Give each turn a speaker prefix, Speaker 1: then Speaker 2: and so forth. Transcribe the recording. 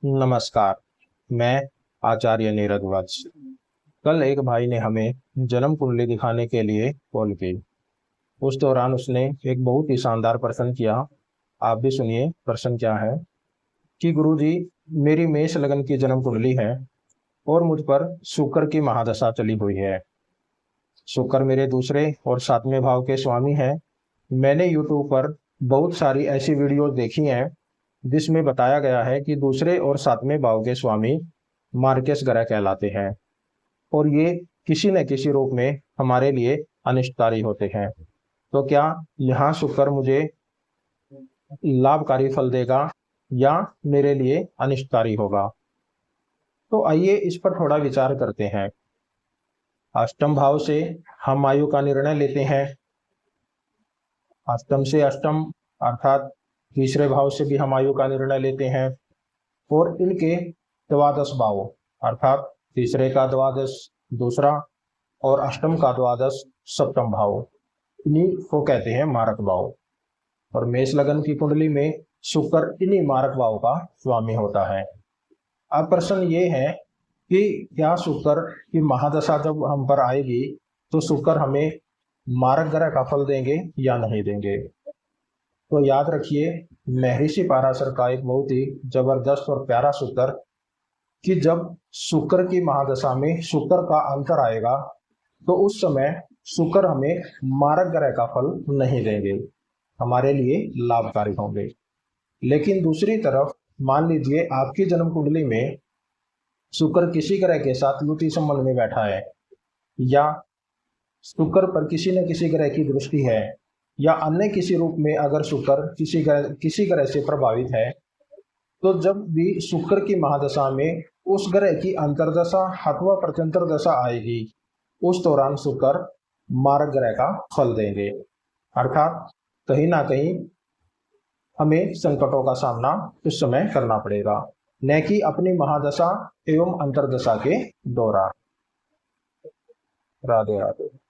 Speaker 1: नमस्कार। मैं आचार्य नीरज वत्स। कल एक भाई ने हमें जन्म कुंडली दिखाने के लिए कॉल की। उस दौरान उसने एक बहुत ही शानदार प्रश्न किया। आप भी सुनिए प्रश्न क्या है। कि गुरुजी, मेरी मेष लगन की जन्म कुंडली है और मुझ पर शुक्र की महादशा चली हुई है। शुक्र मेरे दूसरे और सातवें भाव के स्वामी हैं। मैंने यूट्यूब पर बहुत सारी ऐसी वीडियो देखी हैं जिसमें बताया गया है कि दूसरे और सातवें भाव के स्वामी मार्केस ग्रह कहलाते हैं और ये किसी न किसी रूप में हमारे लिए अनिष्टकारी होते हैं। तो क्या यहाँ शुक्र मुझे लाभकारी फल देगा या मेरे लिए अनिष्टकारी होगा? तो आइए इस पर थोड़ा विचार करते हैं। अष्टम भाव से हम आयु का निर्णय लेते हैं। अष्टम से अष्टम अर्थात तीसरे भाव से भी हम आयु का निर्णय लेते हैं और इनके द्वादश भाव अर्थात तीसरे का द्वादश दूसरा और अष्टम का द्वादश सप्तम भाव, इन्हीं को कहते हैं मारक भाव। और मेष लगन की कुंडली में शुक्र इन्हीं मारक भाव का स्वामी होता है। अब प्रश्न ये है कि क्या शुक्र की महादशा जब हम पर आएगी तो शुक्र हमें मारक ग्रह का फल देंगे या नहीं देंगे? तो याद रखिए, महर्षि पाराशर का एक बहुत ही जबरदस्त और प्यारा सूत्र कि जब शुक्र की महादशा में शुक्र का अंतर आएगा तो उस समय शुक्र हमें मारक ग्रह का फल नहीं देंगे, हमारे लिए लाभकारी होंगे। लेकिन दूसरी तरफ मान लीजिए आपकी जन्म कुंडली में शुक्र किसी ग्रह के साथ युति संबंध में बैठा है या शुक्र पर किसी न किसी ग्रह की दृष्टि है या अन्य किसी रूप में अगर शुक्र किसी ग्रह से प्रभावित है, तो जब भी शुक्र की महादशा में उस ग्रह की अंतर्दशा अथवा प्रत्यंतर दशा आएगी उस दौरान शुक्र मारक ग्रह का फल देंगे। अर्थात कहीं ना कहीं हमें संकटों का सामना उस समय करना पड़ेगा, न कि अपनी महादशा एवं अंतर्दशा के दौरान। राधे राधे।